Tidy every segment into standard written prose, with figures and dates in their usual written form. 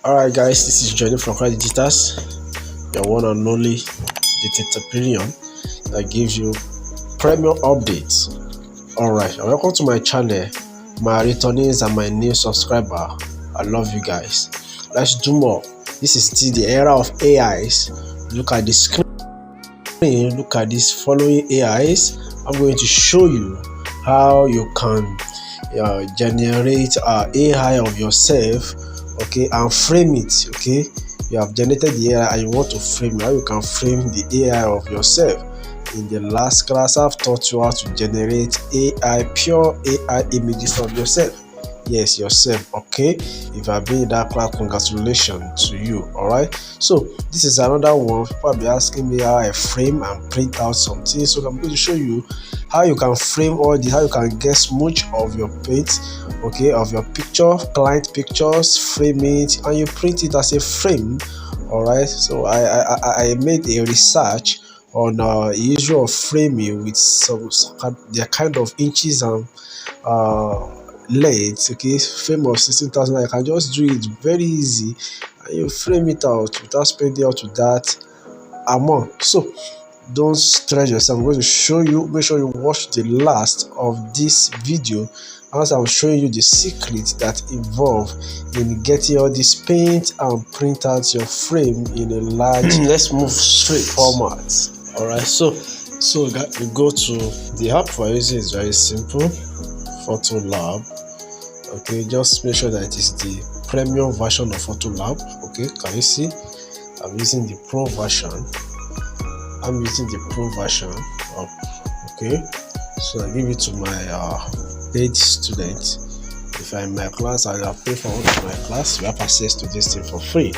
Alright guys, this is Johnny from Credit Digitals, your one and only digital opinion that gives you premium updates. Alright, welcome to my channel, my returnees and my new subscriber. I love you guys. Let's do more. This is still the era of AIs. Look at the screen, look at these following AIs. I'm going to show you how you can generate AI of yourself, okay, and frame it. Okay, you have generated the AI and you want to frame it. How you can frame the AI of yourself. In the last class, I've taught you how to generate pure AI images of yourself. Yes, yourself. Okay, if I've been in that class, congratulations to you. All right, so this is another one. People be asking me how I frame and print out something, so I'm going to show you how you can frame all this, how you can get smudge of your paint, okay, of your picture, client pictures, frame it and you print it as a frame. All right, so I made a research on issue of framing with some their kind of inches and length. Okay, frame of 16,000. I can just do it very easy and you frame it out without spending out to that amount. So don't stress yourself. I'm going to show you. Make sure you watch the last of this video as I'm showing you the secret that involve in getting all this paint and print out your frame in a large let's move straight format. All right, so we go to the app for using. Is very simple, Photo Lab. Okay, just make sure that it is the premium version of Photo Lab. Okay, can you see I'm using the pro version? I'm using the pro version of, okay, so I give it to my paid student. If I'm in my class, I will pay for one of my class. You have access to this thing for free.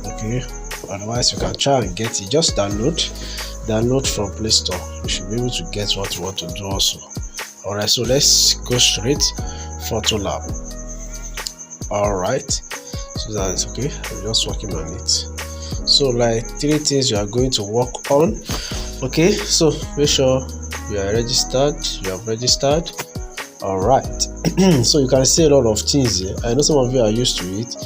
Okay, otherwise you can try and get it. Just download from Play Store. You should be able to get what you want to do also. All right, so let's go straight Photo Lab. All right, so that's okay. I'm just working on it. So like 3 things you are going to work on. Okay, so make sure you are registered. You have registered. All right. So you can see a lot of things here. I know some of you are used to it.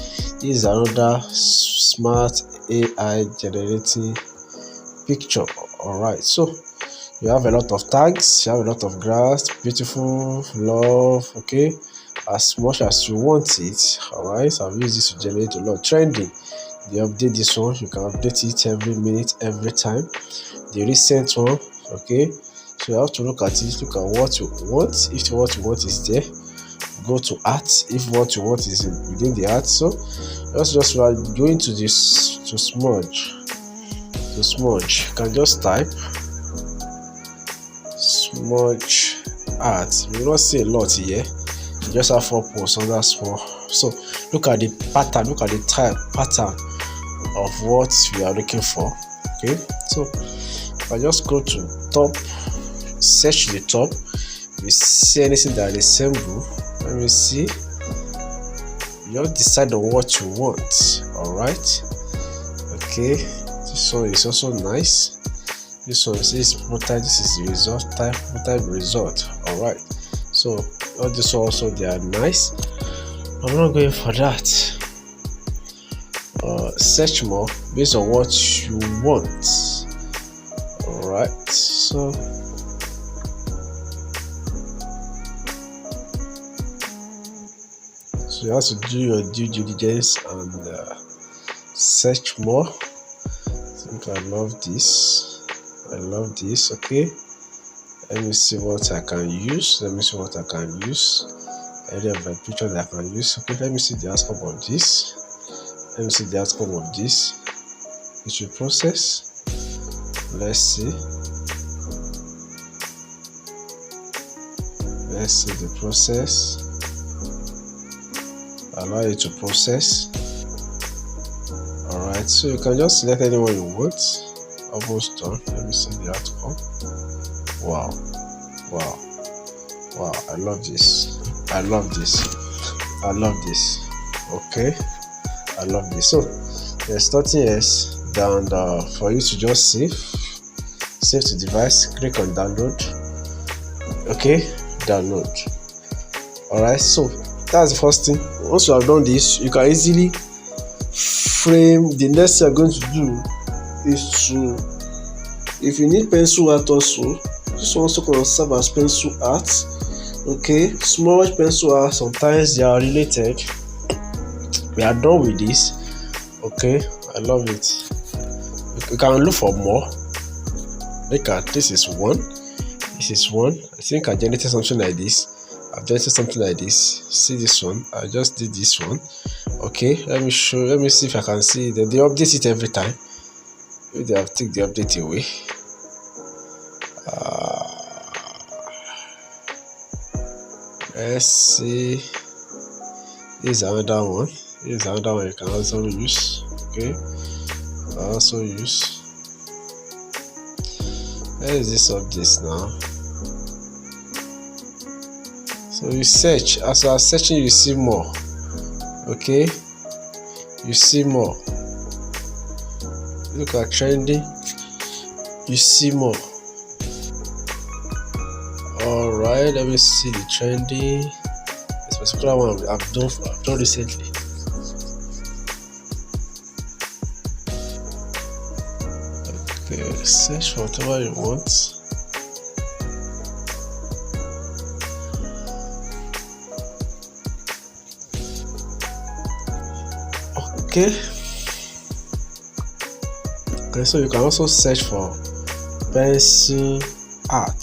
This is another smart AI generating picture. All right, so you have a lot of tags, you have a lot of graphs, beautiful, love. Okay, as much as you want it. All right, so I've used this to generate a lot of trending. You update this one, you can update it every minute, every time. The recent one, okay, so you have to look at it, look at what you want. If what you want is there, go to art. If what you want is within the art, so just going to this to smudge, you can just type smudge art. You will not see a lot here. You just have 4 posts on that small. So look at the pattern, look at the type pattern of what we are looking for. Okay, so if I just go to top, search the top, we see anything that resemble. Let me see. You just decide on what you want. All right, okay, this one is also nice. This one says multi. This is the result type, multi result. All right, so all this also they are nice. I'm not going for that. Search more based on what you want. All right, so you have to do your due diligence and search more. I think I love this. Okay, let me see what I can use. Any of my picture that I can use. Okay, let me see the outcome of this. It will process. Let's see the process. Allow it to process. All right, so you can just select anyone you want. Almost done. Let me see the outcome. Wow, I love this. Okay, I love this. So there's nothing else than for you to just save to device. Click on download. Okay, download. All right, so that's the first thing. Once you have done this, you can easily frame, the next thing you're going to do is to, if you need pencil art also, this one also can serve as pencil art. Okay, small pencil art, sometimes they are related. We are done with this. Okay, I love it. You can look for more. Look at this is one. This is one. I think I generated something like this. I've generated something like this. See this one? I just did this one. Okay, let me show. Let me see if I can see that they update it every time. Maybe they have taken the update away. Let's see. This is another one. This is another one you can also use. Okay, also use. Where is this update now? So you search. As you are searching, you see more. Okay, you see more. Look at trending. You see more. All right, let me see the trending. This particular one I've done recently. Okay, search for whatever you want. Okay. Okay, so you can also search for pencil art.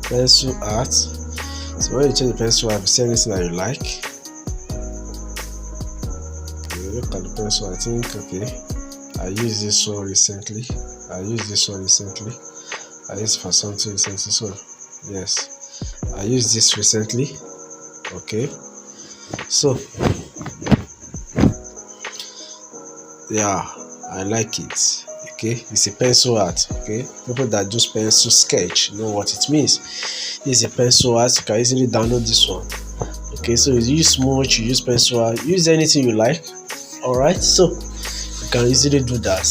Pencil art. So when you change the pencil art, if you see anything that you like, you look at the pencil. I think okay, I used this one recently. I used it for something recently. So yes, I used this recently. Okay, so yeah, I like it. Okay, it's a pencil art. Okay, people that do pencil sketch know what it means. It's a pencil art. You can easily download this one. Okay, so you use smudge, you use pencil art, use anything you like. All right, so you can easily do that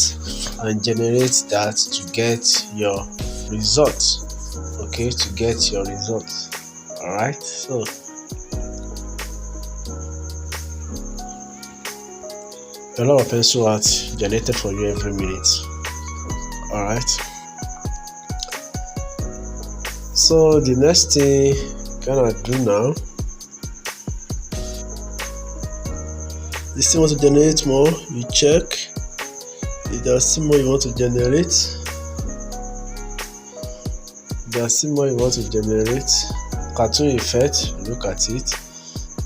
and generate that to get your results. Okay, to get your results. All right, so a lot of pencil art generated for you every minute. All right, so the next thing gonna do now, this thing want to generate more, you check if there's still more you want to generate. There's still more you want to generate. Cartoon effect, look at it.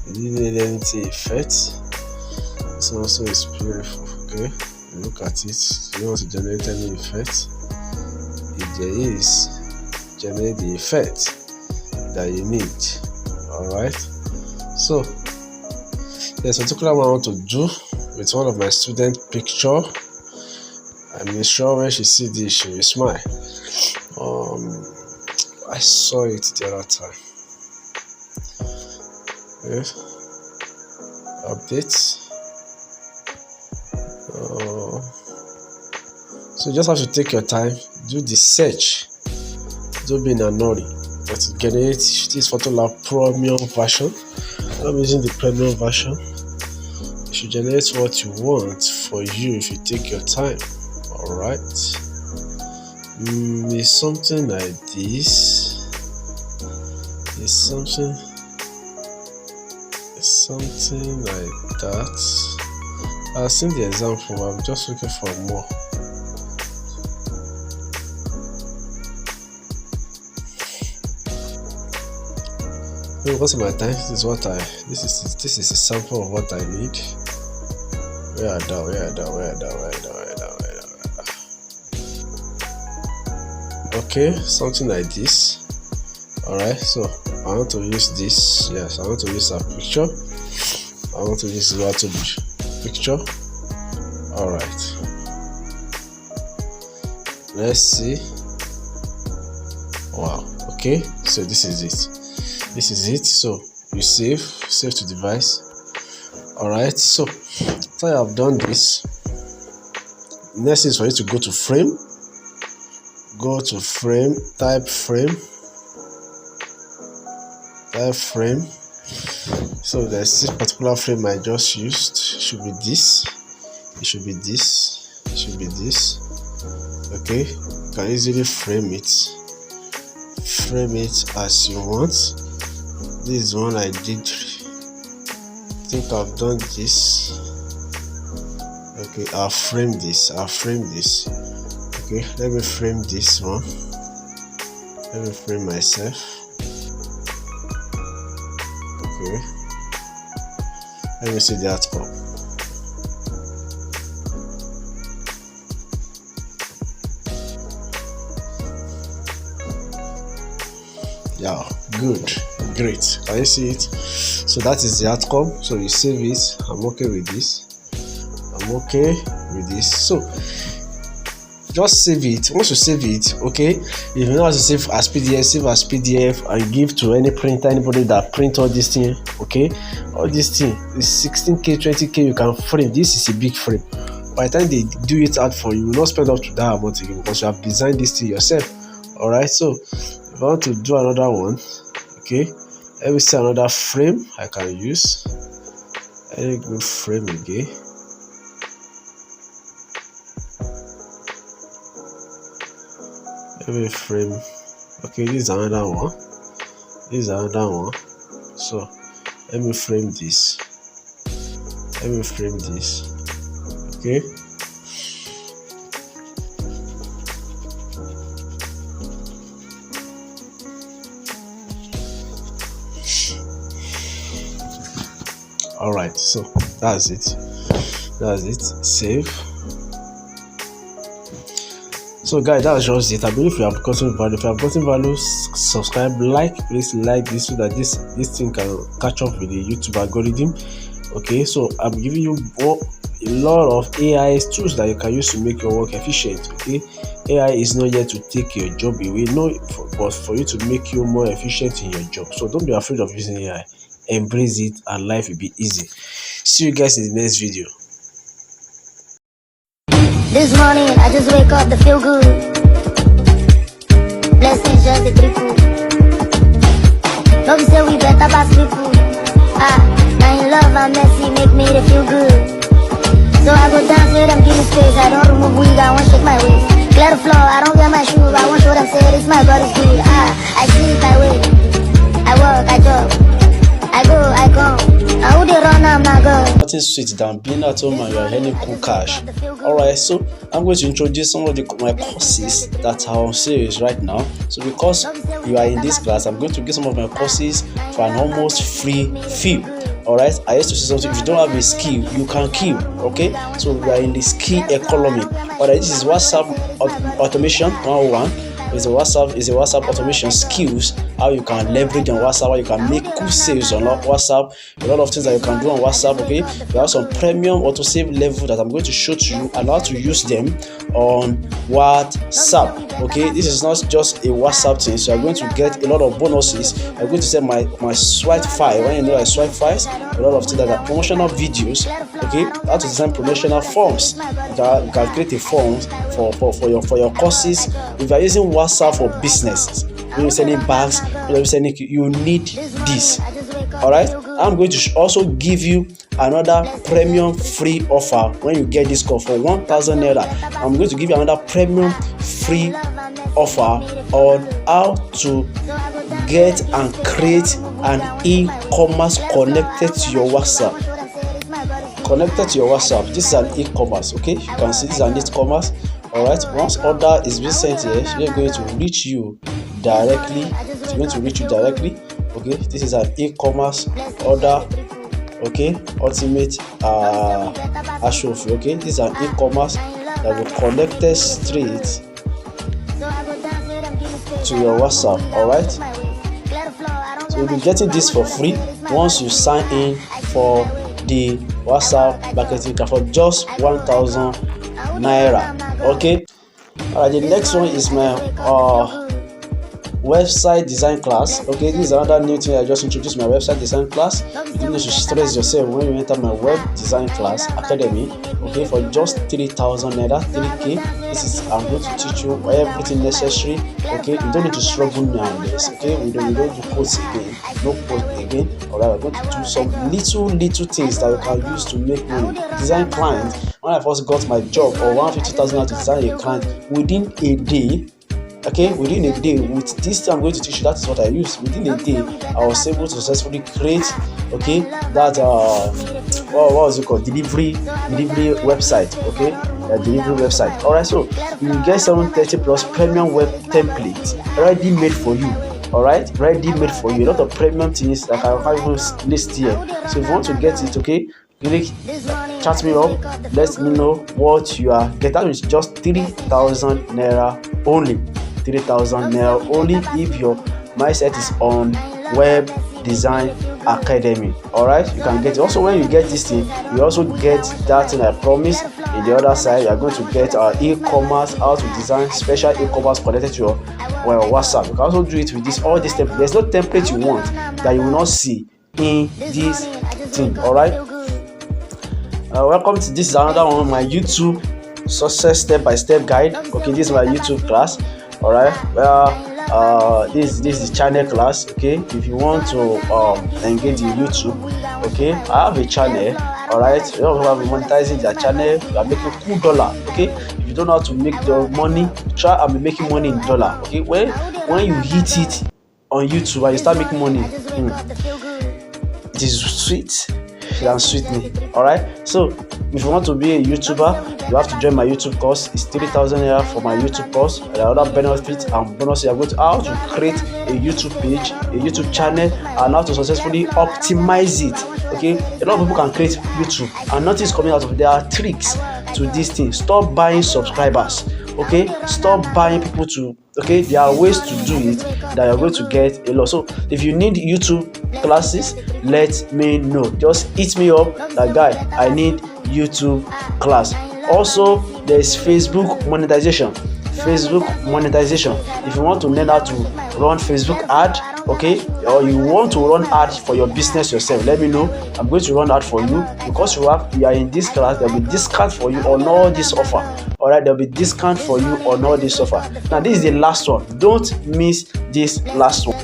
You didn't need anything effect. This also is beautiful. Okay, look at it. You want to generate any effect? If there is, generate the effect that you need. All right, so there's a particular one I want to do with one of my student picture. I'm sure when she see this she will smile. I saw it the other time. Okay. Updates. So you just have to take your time, do the search. Don't be in a hurry. But to generate this Photolab premium version, I'm using the premium version. You should generate what you want for you if you take your time. All right. It's something like this. It's something like that. I've seen the example. I'm just looking for more. Because of my time, this is a sample of what I need. Where are that? Okay, something like this. Alright, so I want to use this. Yes, I want to use a picture. I want to use the picture. Alright, let's see. Wow, okay, so this is it. So you save to device. Alright, so after I've done this, next is for you to go to frame, type frame, So there's this particular frame I just used. It should be this. It should be this. It should be this. Okay, you can easily frame it. Frame it as you want. This is one I did. I think I've done this. Okay, I'll frame this. Okay, let me frame this one. Let me frame myself. Okay, let me see the outcome. Yeah, good, great. Can you see it? So that is the outcome. So you save it. I'm okay with this. I'm okay with this. So just save it. Once you save it, okay, if you know how to save as PDF and give to any printer, anybody that print all this thing, okay, all this thing is 16K, 20K, you can frame. This is a big frame. By the time they do it out for you, you will not spend up to that amount again because you have designed this thing yourself. All right, so if I want to do another one, okay, let me see another frame I can use. Let me go frame again. Let me frame. Okay, this is another one. This is another one. So let me frame this. Let me frame this. Okay. All right, so that's it. Save. So guys, that's just it. I believe you have gotten value. If you have gotten value, subscribe, please like this so that this thing can catch up with the YouTube algorithm. Okay, so I'm giving you a lot of AI tools that you can use to make your work efficient. Okay, AI is not yet to take your job away, no, but for you to make you more efficient in your job. So don't be afraid of using AI. Embrace it and life will be easy. See you guys in the next video. This morning I just wake up to feel good. Blessings just the trickle. Nobody say we better pass people. Now in love and messy make me to feel good. So I go dance with them, give me space. I don't remove wig, I won't shake my waist. Clear the floor, I don't wear my shoes. I won't show them say this my body's good. I see it my way. I work, I job. I go, I come. I would run, I'm not good. Nothing sweet than being at home and you are earning cool cash. Alright, so I'm going to introduce some of my courses that are on sales right now. So because you are in this class, I'm going to give some of my courses for an almost free fee. Alright, I used to say something: if you don't have a skill, you can kill. Okay, so we are in the skill economy. Alright, this is WhatsApp automation 101. Is a WhatsApp automation skills, how you can leverage on WhatsApp, how you can make cool sales on WhatsApp, a lot of things that you can do on WhatsApp. Okay, there are some premium autosave level that I'm going to show to you and how to use them on WhatsApp. Okay, this is not just a WhatsApp thing, so you're going to get a lot of bonuses. I'm going to say my swipe file. When you know I swipe files, a lot of things that are promotional videos. Okay, how to design promotional forms. You can create a form for your courses. If you are using WhatsApp for business, when you're selling bags, when you're selling, you need this. All right, I'm going to also give you another premium free offer. When you get this call for 1,000 naira, I'm going to give you another premium free offer on how to get and create an e-commerce connected to your WhatsApp. This is an e-commerce. Okay, you can see this is an e-commerce. All right, once order is being sent here, we're going to reach you directly. It's going to reach you directly. Okay, this is an e-commerce order. Okay, ultimate Ashofi. Okay, this is an e-commerce that will connect us straight to your WhatsApp. All right, so you'll be getting this for free once you sign in for the WhatsApp marketing for just 1,000 naira. Okay, all right, the next one is my website design class. Okay, this is another new thing. I just introduced my website design class. You don't need to stress yourself when you enter my web design class academy. Okay, for just 3,000 naira, 3k. This is I'm going to teach you everything necessary. Okay, you don't need to struggle now on this. Okay, we don't do codes again, no code again. Alright, we're going to do some little things that you can use to make money. Design clients. When I first got my job, or 150,000 to design a client within a day. Okay, within a day, with this thing I'm going to teach you, that is what I use. Within a day, I was able to successfully create, okay, that what was it called, delivery website. Okay, delivery website. All right, so you will get 730 plus premium web templates ready made for you. All right, ready made for you. A lot of premium things that I can't even list here. So if you want to get it, okay, click, chat me up, let me know what you are getting. That is just 3,000 naira only. 3,000 naira only if your mindset is on web design academy. All right, you can get it. Also, when you get this thing, you also get that thing I promise. In the other side, you are going to get our e-commerce, how to design special e-commerce connected to your WhatsApp. You can also do it with this all this template. There's no template you want that you will not see in this thing. All right, welcome to this is another one on my YouTube success step-by-step guide. Okay, this is my YouTube class. All right, this is the channel class. Okay, if you want to engage in YouTube, okay, I have a channel. All right, you know, I'm monetizing their channel. You are making cool dollar. Okay, if you don't know how to make the money, try and be making money in dollar. Okay, when you hit it on YouTube and you start making money, it is sweet than sweetening. All right, so if you want to be a YouTuber, you have to join my YouTube course. It's 3,000 naira for my YouTube course. There are other benefits and bonuses. You are going to how to create a YouTube page, a YouTube channel, and how to successfully optimize it. Okay, a lot of people can create YouTube, and nothing is coming out of it. There are tricks to this thing. Stop buying subscribers. Okay, stop buying people to. Okay, there are ways to do it that you're going to get a lot. So if you need YouTube classes, let me know. Just hit me up, that guy, I need YouTube class. Also, there's Facebook monetization. If you want to learn how to run Facebook ad, okay, or you want to run ad for your business yourself, let me know. I'm going to run ad for you. Because you are in this class, there'll be discount for you on all this offer. All right, there'll be discount for you on all this offer. Now this is the last one. Don't miss this last one.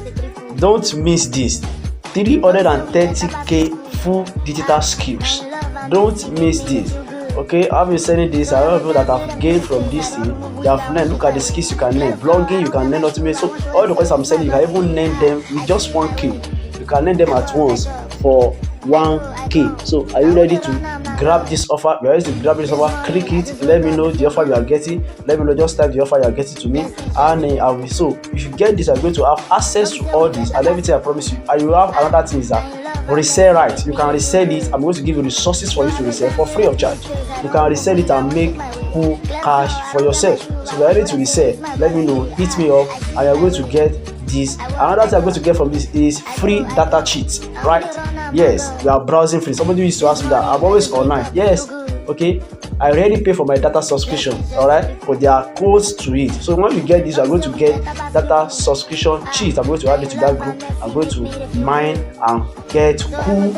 Don't miss this 330k full digital skills. Don't miss this. Okay, I've been saying this. I know people that have gained from this thing. They have learned. Look at the skills you can learn. Blogging, you can learn automation. So all the courses I'm saying, you can even learn them with just 1k. You can learn them at once for 1k. So are you ready to grab this offer? You're ready to grab this offer? Click it. Let me know the offer you are getting. Let me know. Just type the offer you are getting to me, and I will. So if you get this, I'm going to have access to all this and everything I promise you. And you have another thing is that resell right. You can resell it. I'm going to give you resources for you to resell for free of charge. You can resell it and make cool cash for yourself. So you're ready to resell, let me know, hit me up, and you're going to get this. Another thing I'm going to get from this is free data cheats, right? Yes, you are browsing free. Somebody used to ask me that. I'm always online. Yes, okay, I already pay for my data subscription. All right, but there are codes to it. So when you get this, you are going to get data subscription cheat. I'm going to add it to that group. I'm going to mine and get cool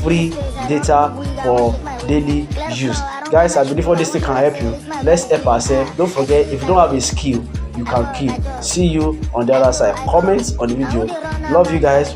free data for daily use. Guys, I believe all this thing can help you. Let's help ourselves. Don't forget, if you don't have a skill, you can keep. See you on the other side. Comments on the video. Love you guys.